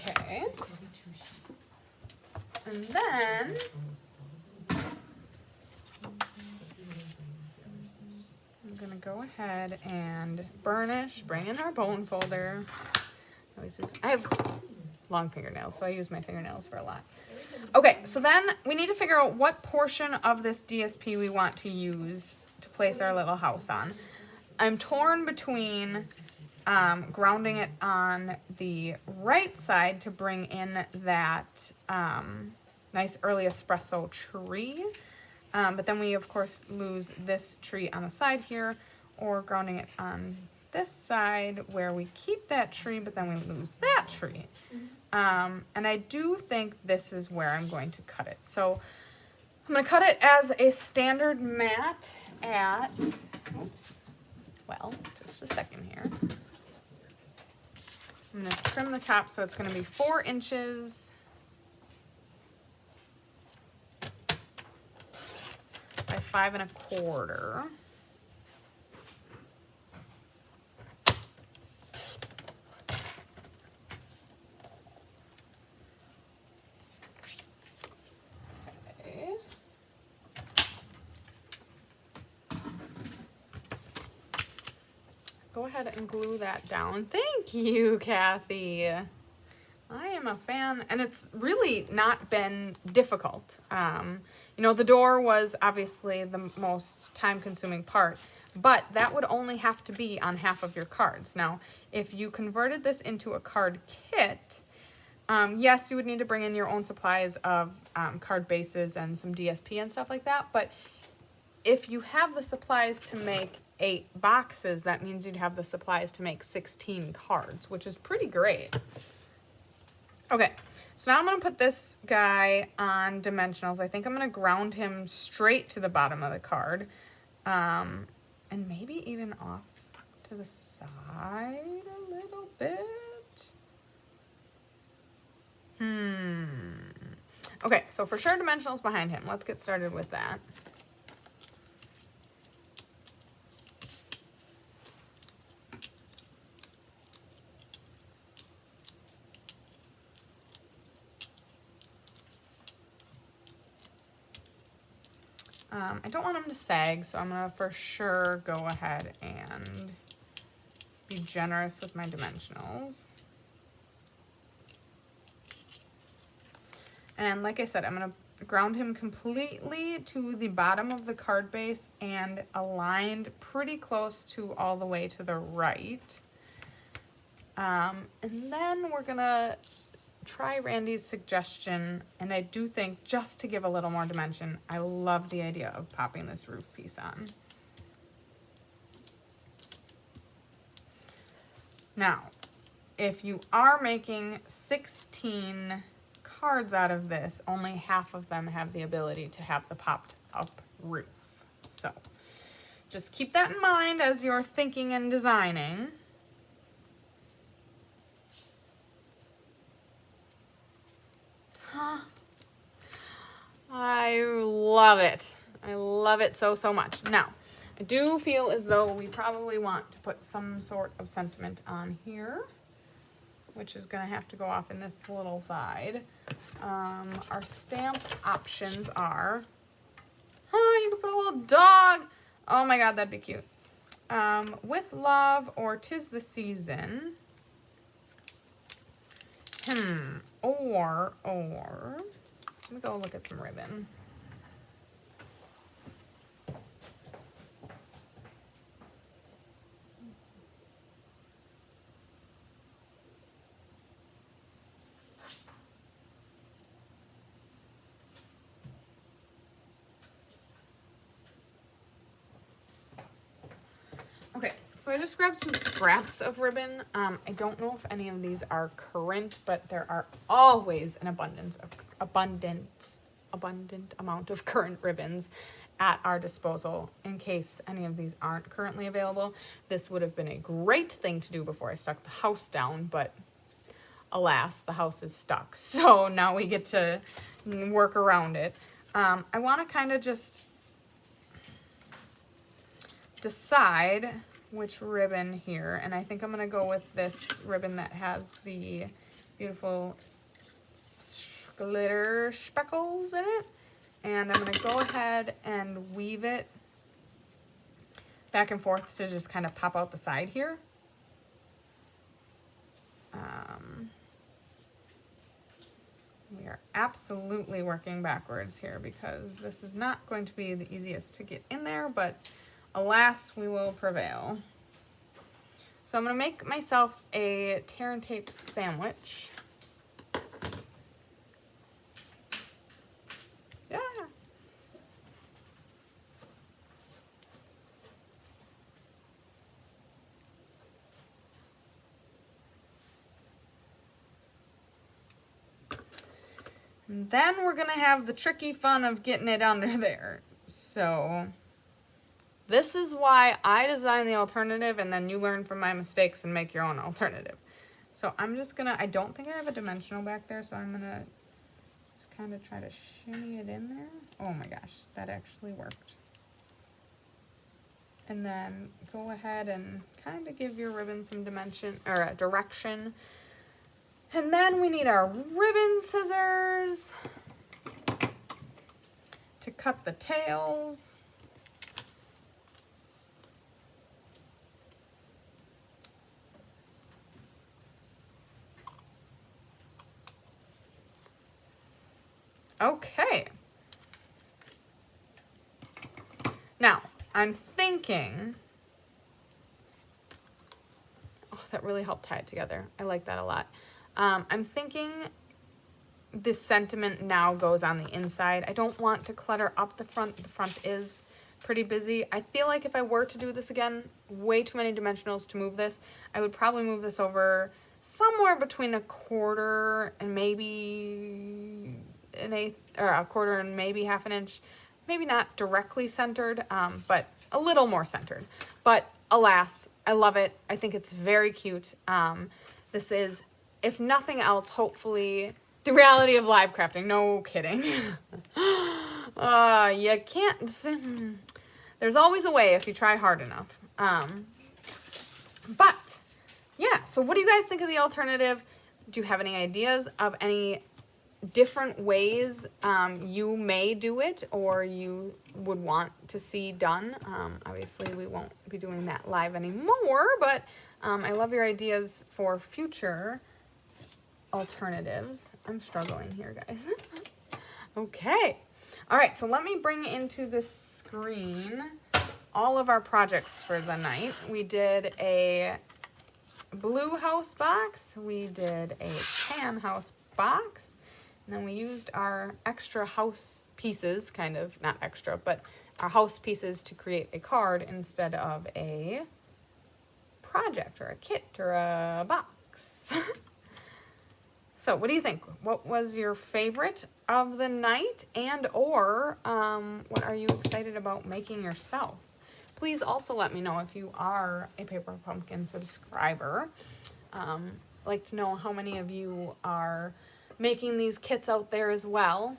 Okay. And then I'm gonna go ahead and burnish, bring in our bone folder. I have long fingernails, so I use my fingernails for a lot. Okay, so then we need to figure out what portion of this DSP we want to use to place our little house on. I'm torn between grounding it on the right side to bring in that nice early espresso tree. But then we, of course, lose this tree on the side here, or grounding it on this side where we keep that tree, but then we lose that tree. And I do think this is where I'm going to cut it. So I'm going to cut it as a standard mat at, just a second here. I'm going to trim the top so it's going to be 4 inches by 5.25. Okay. Go ahead and glue that down. Thank you, Kathy. I am a fan, and it's really not been difficult. You know, the door was obviously the most time-consuming part, but that would only have to be on half of your cards. Now, if you converted this into a card kit, yes, you would need to bring in your own supplies of card bases and some DSP and stuff like that, but if you have the supplies to make 8 boxes, that means you'd have the supplies to make 16 cards, which is pretty great. Okay, so now I'm going to put this guy on dimensionals. I think I'm going to ground him straight to the bottom of the card. And maybe even off to the side a little bit. Okay, so for sure dimensionals behind him. Let's get started with that. I don't want them to sag, so I'm going to for sure go ahead and be generous with my dimensionals. And like I said, I'm going to ground him completely to the bottom of the card base and aligned pretty close to all the way to the right. And then we're going to try Randy's suggestion, and I do think, just to give a little more dimension, I love the idea of popping this roof piece on. Now, if you are making 16 cards out of this, only half of them have the ability to have the popped up roof. So just keep that in mind as you're thinking and designing. I love it. I love it so, so much. Now, I do feel as though we probably want to put some sort of sentiment on here, which is going to have to go off in this little side. Our stamp options are, you can put a little dog. Oh my God, that'd be cute. With love or 'tis the season. Or, let me go look at some ribbon. So I just grabbed some scraps of ribbon. I don't know if any of these are current, but there are always an abundant amount of current ribbons at our disposal in case any of these aren't currently available. This would have been a great thing to do before I stuck the house down, but alas, the house is stuck. So now we get to work around it. I want to kind of just decide which ribbon here, and I think I'm going to go with this ribbon that has the beautiful glitter speckles in it, and I'm going to go ahead and weave it back and forth to just kind of pop out the side here. We are absolutely working backwards here because this is not going to be the easiest to get in there, but alas, we will prevail. So I'm going to make myself a tear and tape sandwich. Yeah. And then we're going to have the tricky fun of getting it under there. So this is why I design the alternative, and then you learn from my mistakes and make your own alternative. So I'm just gonna, I don't think I have a dimensional back there, so I'm gonna just kind of try to shimmy it in there. Oh my gosh, that actually worked. And then go ahead and kind of give your ribbon some dimension, or direction. And then we need our ribbon scissors to cut the tails. Okay. Now, I'm thinking, oh, that really helped tie it together. I like that a lot. I'm thinking this sentiment now goes on the inside. I don't want to clutter up the front. The front is pretty busy. I feel like if I were to do this again, way too many dimensionals to move this, I would probably move this over somewhere between a quarter and maybe an eighth, or a quarter and maybe half an inch. Maybe not directly centered, but a little more centered. But alas, I love it. I think it's very cute. This is, if nothing else, hopefully the reality of live crafting. No kidding. You can't, there's always a way if you try hard enough. But yeah, so what do you guys think of the alternative? Do you have any ideas of any different ways you may do it or you would want to see done? Obviously we won't be doing that live anymore, but I love your ideas for future alternatives. I'm struggling here, guys. Okay. All right, so let me bring into the screen all of our projects for the night. We did a blue house box. We did a tan house box. And then we used our extra house pieces, kind of, not extra, but our house pieces to create a card instead of a project or a kit or a box. So what do you think? What was your favorite of the night, and or what are you excited about making yourself? Please also let me know if you are a Paper Pumpkin subscriber. I'd like to know how many of you are making these kits out there as well.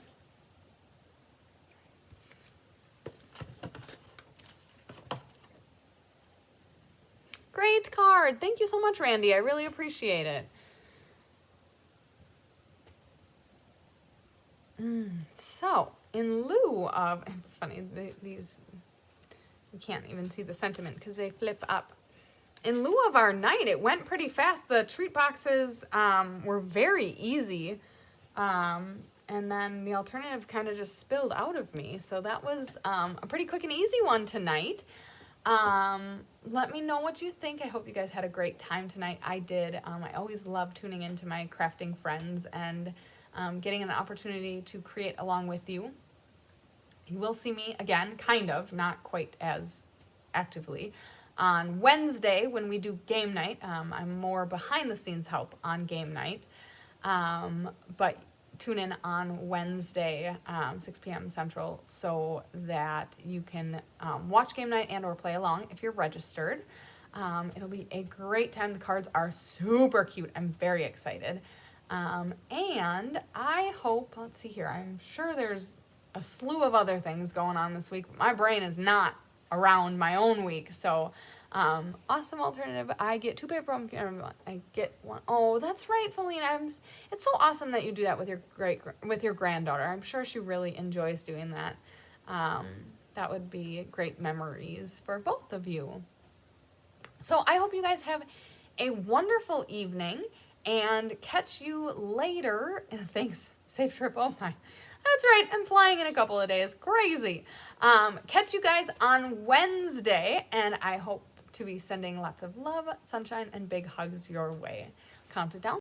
Great card. Thank you so much, Randy. I really appreciate it. So, in lieu of, it's funny, these, you can't even see the sentiment because they flip up. In lieu of our night, it went pretty fast. The treat boxes were very easy. And then the alternative kind of just spilled out of me. So that was a pretty quick and easy one tonight. Let me know what you think. I hope you guys had a great time tonight. I did. I always love tuning into my crafting friends and getting an opportunity to create along with you. You will see me again, kind of, not quite as actively, on Wednesday when we do game night. I'm more behind the scenes help on game night. But tune in on Wednesday, 6 p.m. Central, so that you can watch game night and or play along if you're registered. It'll be a great time. The cards are super cute. I'm very excited. And I hope, let's see here, I'm sure there's a slew of other things going on this week. My brain is not around my own week, so awesome alternative. I get 2 paper pumpkins. I get one. Oh, that's right, Felina. It's so awesome that you do that with your granddaughter. I'm sure she really enjoys doing that. That would be great memories for both of you. So I hope you guys have a wonderful evening and catch you later. Thanks. Safe trip. Oh my. That's right. I'm flying in a couple of days. Crazy. Catch you guys on Wednesday, and I hope to be sending lots of love, sunshine, and big hugs your way. Count it down.